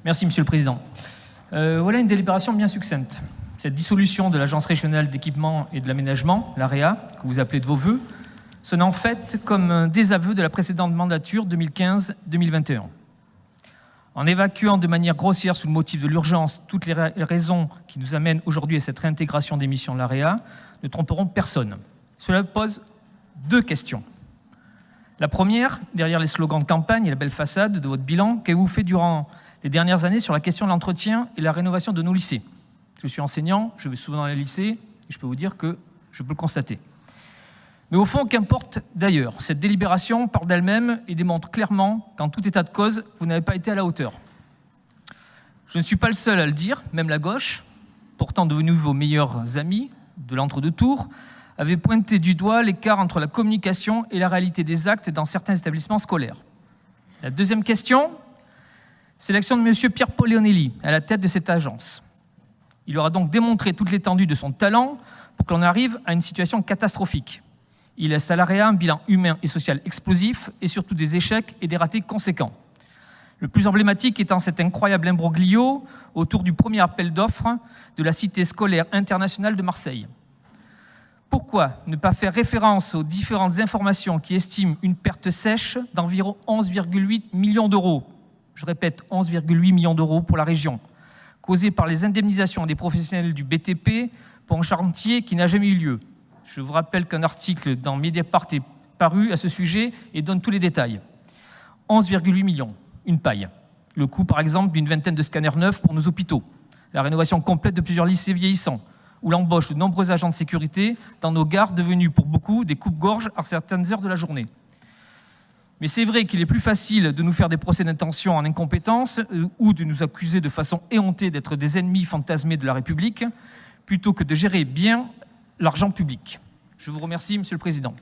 Merci, Monsieur le Président. Voilà une délibération bien succincte. Cette dissolution de l'Agence régionale d'équipement et de l'aménagement, l'AREA, que vous appelez de vos vœux, sonne en fait comme un désaveu de la précédente mandature 2015-2021. En évacuant de manière grossière sous le motif de l'urgence toutes les raisons qui nous amènent aujourd'hui à cette réintégration des missions de l'AREA, ne tromperont personne. Cela pose deux questions. La première, derrière les slogans de campagne et la belle façade de votre bilan, qu'avez-vous fait durant les dernières années sur la question de l'entretien et la rénovation de nos lycées? Je suis enseignant, je vais souvent dans les lycées, et je peux vous dire que je peux le constater. Mais au fond, qu'importe d'ailleurs, cette délibération parle d'elle-même et démontre clairement qu'en tout état de cause, vous n'avez pas été à la hauteur. Je ne suis pas le seul à le dire, même la gauche, pourtant devenus vos meilleurs amis de l'entre-deux-tours, avait pointé du doigt l'écart entre la communication et la réalité des actes dans certains établissements scolaires. La deuxième question, c'est l'action de M. Pierre-Paul Leonelli à la tête de cette agence. Il aura donc démontré toute l'étendue de son talent pour que l'on arrive à une situation catastrophique. Il laisse à l'AREA un bilan humain et social explosif et surtout des échecs et des ratés conséquents. Le plus emblématique étant cet incroyable imbroglio autour du premier appel d'offres de la Cité scolaire internationale de Marseille. Pourquoi ne pas faire référence aux différentes informations qui estiment une perte sèche d'environ 11,8 millions d'euros? Je répète, 11,8 millions d'euros pour la région, causée par les indemnisations des professionnels du BTP pour un chantier qui n'a jamais eu lieu. Je vous rappelle qu'un article dans Mediapart est paru à ce sujet et donne tous les détails. 11,8 millions, une paille. Le coût, par exemple, d'une vingtaine de scanners neufs pour nos hôpitaux, la rénovation complète de plusieurs lycées vieillissants, ou l'embauche de nombreux agents de sécurité dans nos gares devenus pour beaucoup des coupe-gorge à certaines heures de la journée. Mais c'est vrai qu'il est plus facile de nous faire des procès d'intention en incompétence ou de nous accuser de façon éhontée d'être des ennemis fantasmés de la République plutôt que de gérer bien l'argent public. Je vous remercie, Monsieur le Président.